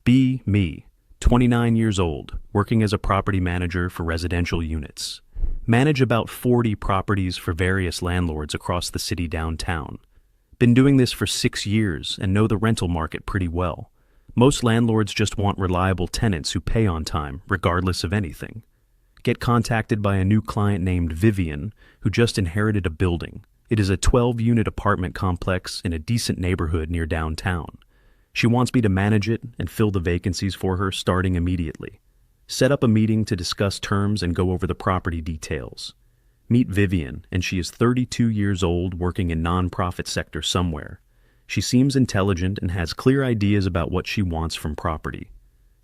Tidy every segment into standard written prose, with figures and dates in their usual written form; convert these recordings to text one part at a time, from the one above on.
B. Me, 29 years old, working as a property manager for residential units. Manage about 40 properties for various landlords across the city downtown. Been doing this for 6 years and know the rental market pretty well. Most landlords just want reliable tenants who pay on time, regardless of anything. Get contacted by a new client named Vivian, who just inherited a building. It is a 12-unit apartment complex in a decent neighborhood near downtown. She wants me to manage it and fill the vacancies for her starting immediately. Set up a meeting to discuss terms and go over the property details. Meet Vivian, and she is 32 years old working in nonprofit sector somewhere. She seems intelligent and has clear ideas about what she wants from property.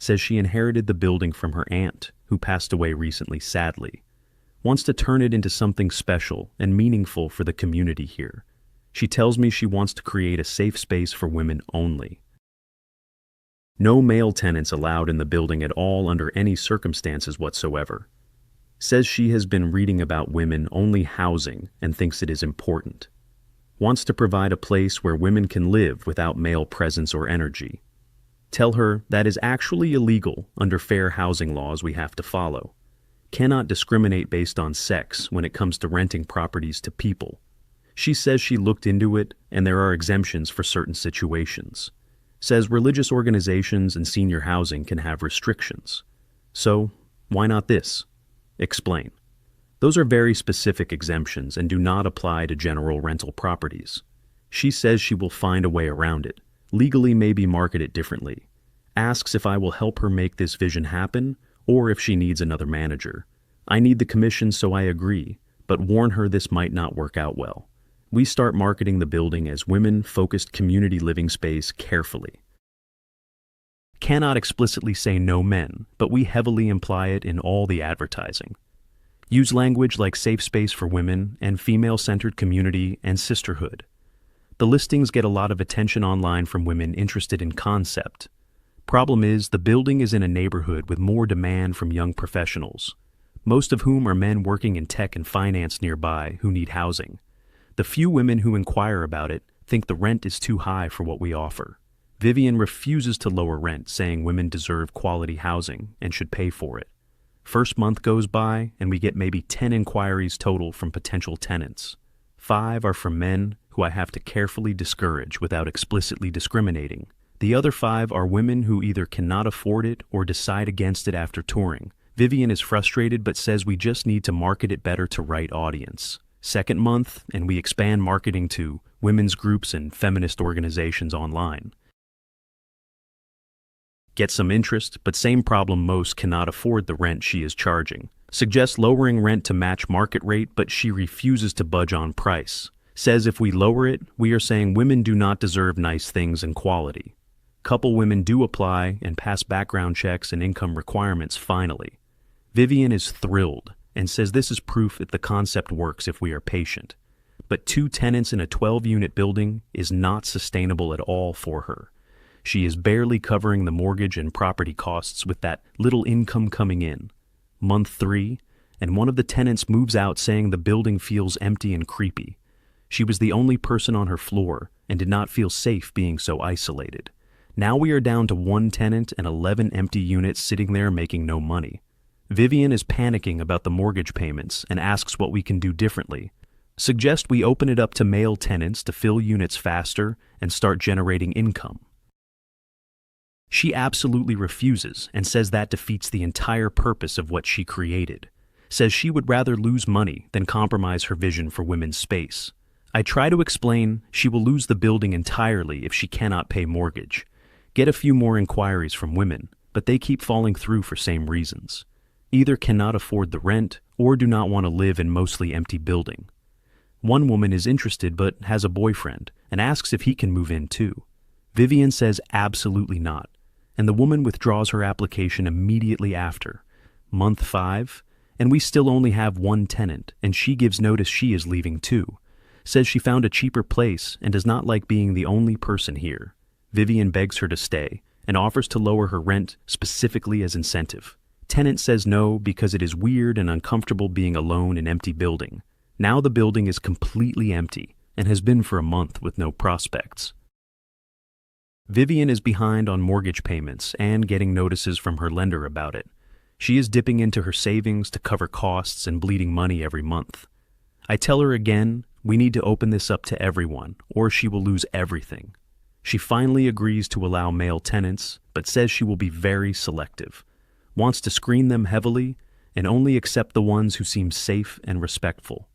Says she inherited the building from her aunt, who passed away recently sadly. Wants to turn it into something special and meaningful for the community here. She tells me she wants to create a safe space for women only. No male tenants allowed in the building at all under any circumstances whatsoever. Says she has been reading about women-only housing and thinks it is important. Wants to provide a place where women can live without male presence or energy. Tell her that is actually illegal under fair housing laws we have to follow. Cannot discriminate based on sex when it comes to renting properties to people. She says she looked into it and there are exemptions for certain situations. Says religious organizations and senior housing can have restrictions. So, why not this? Explain. Those are very specific exemptions and do not apply to general rental properties. She says she will find a way around it, legally maybe market it differently. Asks if I will help her make this vision happen or if she needs another manager. I need the commission, so I agree, but warn her this might not work out well. We start marketing the building as women-focused community living space carefully. Cannot explicitly say no men, but we heavily imply it in all the advertising. Use language like safe space for women and female-centered community and sisterhood. The listings get a lot of attention online from women interested in concept. Problem is, the building is in a neighborhood with more demand from young professionals, most of whom are men working in tech and finance nearby who need housing. The few women who inquire about it think the rent is too high for what we offer. Vivian refuses to lower rent, saying women deserve quality housing and should pay for it. First month goes by and we get maybe 10 inquiries total from potential tenants. 5 are from men who I have to carefully discourage without explicitly discriminating. The other 5 are women who either cannot afford it or decide against it after touring. Vivian is frustrated but says we just need to market it better to right audience. Second month, and we expand marketing to women's groups and feminist organizations online. Get some interest, but same problem, most cannot afford the rent she is charging. Suggests lowering rent to match market rate, but she refuses to budge on price. Says if we lower it, we are saying women do not deserve nice things and quality. Couple women do apply and pass background checks and income requirements finally. Vivian is thrilled and says this is proof that the concept works if we are patient. But 2 tenants in a 12-unit building is not sustainable at all for her. She is barely covering the mortgage and property costs with that little income coming in. Month 3, and one of the tenants moves out saying the building feels empty and creepy. She was the only person on her floor and did not feel safe being so isolated. Now we are down to 1 tenant and 11 empty units sitting there making no money. Vivian is panicking about the mortgage payments and asks what we can do differently. Suggest we open it up to male tenants to fill units faster and start generating income. She absolutely refuses and says that defeats the entire purpose of what she created. Says she would rather lose money than compromise her vision for women's space. I try to explain she will lose the building entirely if she cannot pay mortgage. Get a few more inquiries from women, but they keep falling through for same reasons. Either cannot afford the rent or do not want to live in mostly empty building. One woman is interested but has a boyfriend and asks if he can move in too. Vivian says absolutely not, and the woman withdraws her application immediately after. Month 5, and we still only have 1 tenant, and she gives notice she is leaving too. Says she found a cheaper place and does not like being the only person here. Vivian begs her to stay and offers to lower her rent specifically as incentive. Tenant says no because it is weird and uncomfortable being alone in empty building. Now the building is completely empty and has been for a month with no prospects. Vivian is behind on mortgage payments and getting notices from her lender about it. She is dipping into her savings to cover costs and bleeding money every month. I tell her again, we need to open this up to everyone, or she will lose everything. She finally agrees to allow male tenants, but says she will be very selective, wants to screen them heavily, and only accept the ones who seem safe and respectful.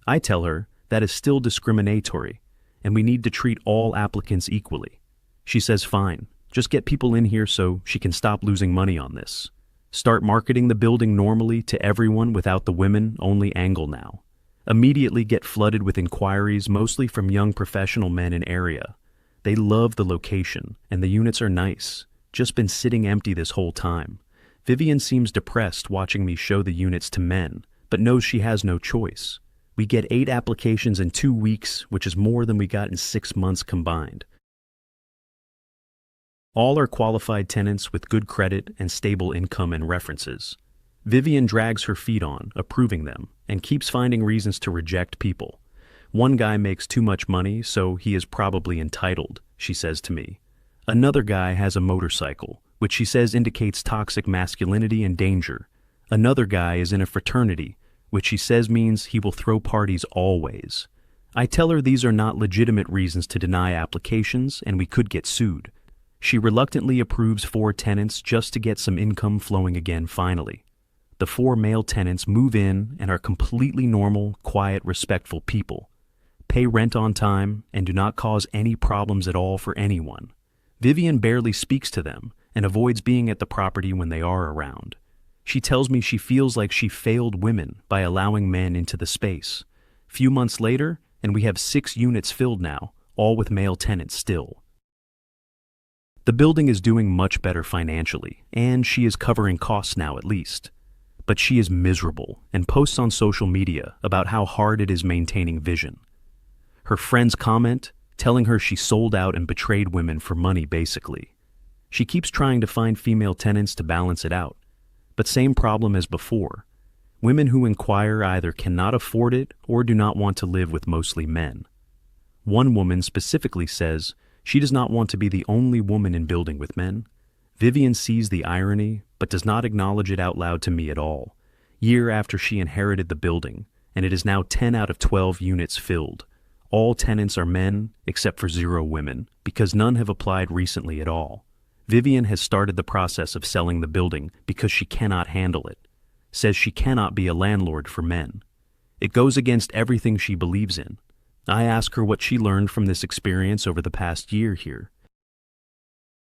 I tell her that is still discriminatory, and we need to treat all applicants equally. She says fine, just get people in here so she can stop losing money on this. Start marketing the building normally to everyone without the women-only angle now. Immediately get flooded with inquiries, mostly from young professional men in area. They love the location, and the units are nice. Just been sitting empty this whole time. Vivian seems depressed watching me show the units to men, but knows she has no choice. We get 8 applications in 2 weeks, which is more than we got in 6 months combined. All are qualified tenants with good credit and stable income and references. Vivian drags her feet on, approving them, and keeps finding reasons to reject people. One guy makes too much money, so he is probably entitled, she says to me. Another guy has a motorcycle, which she says indicates toxic masculinity and danger. Another guy is in a fraternity, which she says means he will throw parties always. I tell her these are not legitimate reasons to deny applications, and we could get sued. She reluctantly approves 4 tenants just to get some income flowing again finally. The 4 male tenants move in and are completely normal, quiet, respectful people. Pay rent on time and do not cause any problems at all for anyone. Vivian barely speaks to them and avoids being at the property when they are around. She tells me she feels like she failed women by allowing men into the space. Few months later, and we have 6 units filled now, all with male tenants still. The building is doing much better financially, and she is covering costs now at least. But she is miserable and posts on social media about how hard it is maintaining vision. Her friends comment, telling her she sold out and betrayed women for money basically. She keeps trying to find female tenants to balance it out, but same problem as before. Women who inquire either cannot afford it or do not want to live with mostly men. One woman specifically says she does not want to be the only woman in building with men. Vivian sees the irony, but does not acknowledge it out loud to me at all. Year after she inherited the building, and it is now 10 out of 12 units filled. All tenants are men, except for 0 women, because none have applied recently at all. Vivian has started the process of selling the building because she cannot handle it. Says she cannot be a landlord for men. It goes against everything she believes in. I ask her what she learned from this experience over the past year here.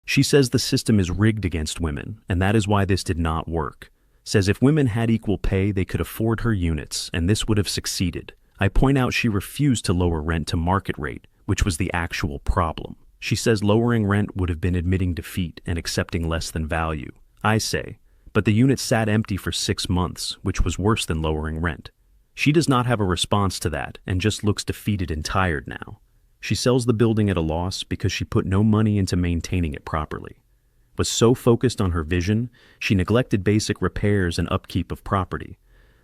She says the system is rigged against women, and that is why this did not work. Says if women had equal pay, they could afford her units, and this would have succeeded. I point out she refused to lower rent to market rate, which was the actual problem. She says lowering rent would have been admitting defeat and accepting less than value. I say, but the unit sat empty for 6 months, which was worse than lowering rent. She does not have a response to that and just looks defeated and tired now. She sells the building at a loss because she put no money into maintaining it properly. Was so focused on her vision, she neglected basic repairs and upkeep of property.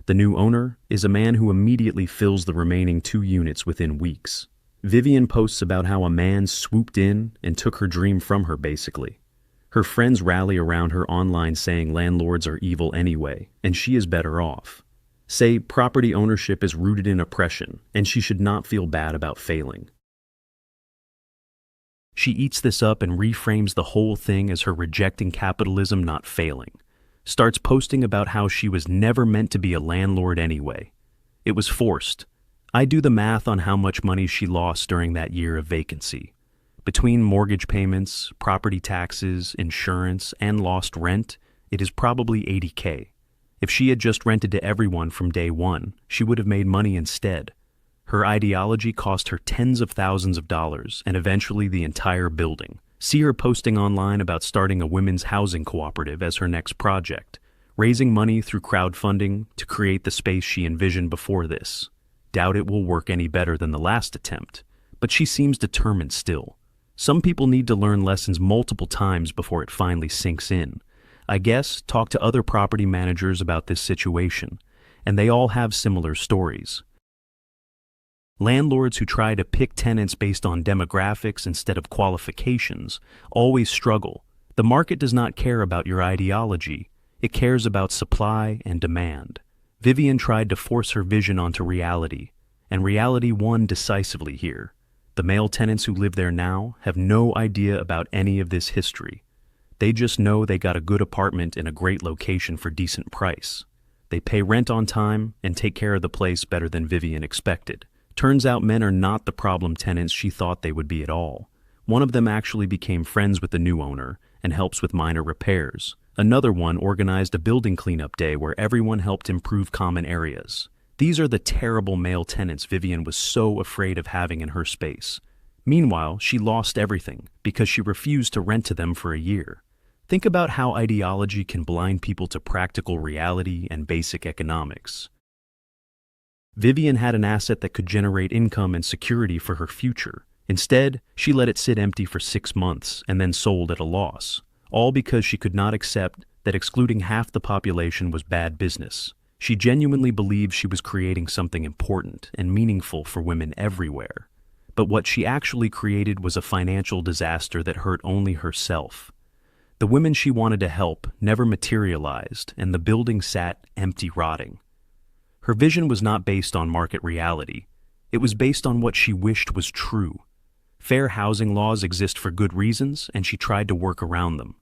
The new owner is a man who immediately fills the remaining 2 units within weeks. Vivian posts about how a man swooped in and took her dream from her basically. Her friends rally around her online saying landlords are evil anyway, and she is better off. Say property ownership is rooted in oppression, and she should not feel bad about failing. She eats this up and reframes the whole thing as her rejecting capitalism, not failing. Starts posting about how she was never meant to be a landlord anyway. It was forced. I do the math on how much money she lost during that year of vacancy. Between mortgage payments, property taxes, insurance, and lost rent, it is probably $80K. If she had just rented to everyone from day one, she would have made money instead. Her ideology cost her tens of thousands of dollars and eventually the entire building. See her posting online about starting a women's housing cooperative as her next project, raising money through crowdfunding to create the space she envisioned before this. Doubt it will work any better than the last attempt, but she seems determined still. Some people need to learn lessons multiple times before it finally sinks in. I guess talk to other property managers about this situation, and they all have similar stories. Landlords who try to pick tenants based on demographics instead of qualifications always struggle. The market does not care about your ideology, it cares about supply and demand. Vivian tried to force her vision onto reality, and reality won decisively here. The male tenants who live there now have no idea about any of this history. They just know they got a good apartment in a great location for decent price. They pay rent on time and take care of the place better than Vivian expected. Turns out men are not the problem tenants she thought they would be at all. One of them actually became friends with the new owner and helps with minor repairs. Another one organized a building cleanup day where everyone helped improve common areas. These are the terrible male tenants Vivian was so afraid of having in her space. Meanwhile, she lost everything because she refused to rent to them for a year. Think about how ideology can blind people to practical reality and basic economics. Vivian had an asset that could generate income and security for her future. Instead, she let it sit empty for 6 months and then sold at a loss, all because she could not accept that excluding half the population was bad business. She genuinely believed she was creating something important and meaningful for women everywhere. But what she actually created was a financial disaster that hurt only herself. The women she wanted to help never materialized, and the building sat empty, rotting. Her vision was not based on market reality. It was based on what she wished was true. Fair housing laws exist for good reasons, and she tried to work around them.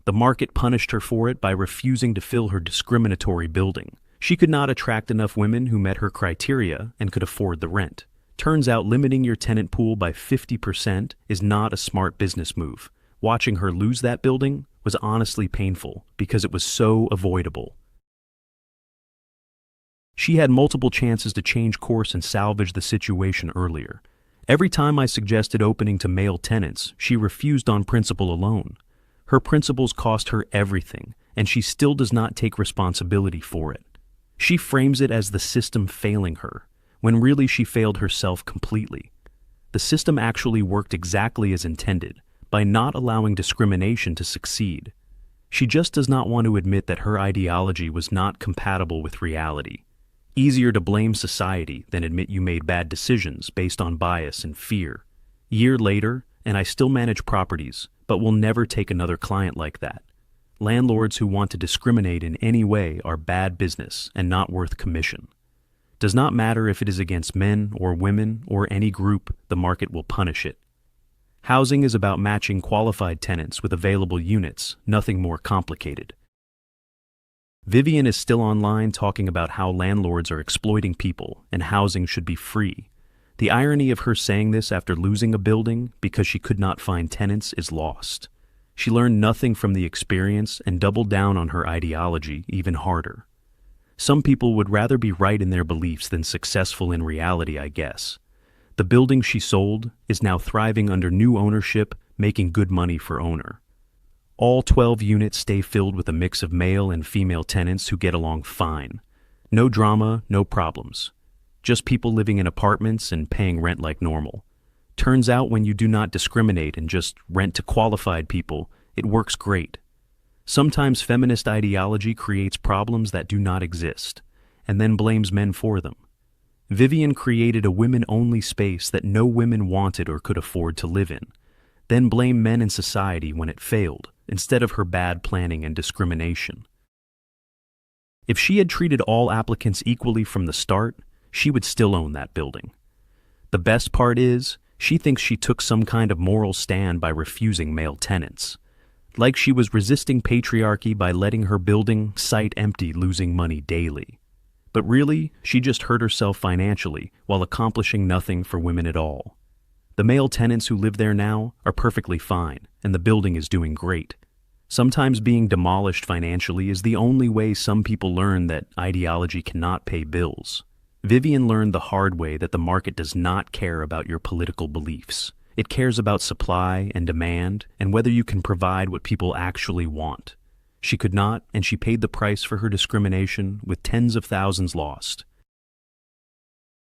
The market punished her for it by refusing to fill her discriminatory building. She could not attract enough women who met her criteria and could afford the rent. Turns out limiting your tenant pool by 50% is not a smart business move. Watching her lose that building was honestly painful because it was so avoidable. She had multiple chances to change course and salvage the situation earlier. Every time I suggested opening to male tenants, she refused on principle alone. Her principles cost her everything, and she still does not take responsibility for it. She frames it as the system failing her, when really she failed herself completely. The system actually worked exactly as intended, by not allowing discrimination to succeed. She just does not want to admit that her ideology was not compatible with reality. Easier to blame society than admit you made bad decisions based on bias and fear. Year later, and I still manage properties, but will never take another client like that. Landlords who want to discriminate in any way are bad business and not worth commission. Does not matter if it is against men or women or any group, the market will punish it. Housing is about matching qualified tenants with available units, nothing more complicated. Vivian is still online talking about how landlords are exploiting people and housing should be free. The irony of her saying this after losing a building because she could not find tenants is lost. She learned nothing from the experience and doubled down on her ideology even harder. Some people would rather be right in their beliefs than successful in reality, I guess. The building she sold is now thriving under new ownership, making good money for owner. All 12 units stay filled with a mix of male and female tenants who get along fine. No drama, no problems. Just people living in apartments and paying rent like normal. Turns out when you do not discriminate and just rent to qualified people, it works great. Sometimes feminist ideology creates problems that do not exist, and then blames men for them. Vivian created a women-only space that no women wanted or could afford to live in, then blamed men in society when it failed, instead of her bad planning and discrimination. If she had treated all applicants equally from the start, she would still own that building. The best part is, she thinks she took some kind of moral stand by refusing male tenants. Like she was resisting patriarchy by letting her building sit empty, losing money daily. But really, she just hurt herself financially while accomplishing nothing for women at all. The male tenants who live there now are perfectly fine, and the building is doing great. Sometimes being demolished financially is the only way some people learn that ideology cannot pay bills. Vivian learned the hard way that the market does not care about your political beliefs. It cares about supply and demand and whether you can provide what people actually want. She could not, and she paid the price for her discrimination with tens of thousands lost.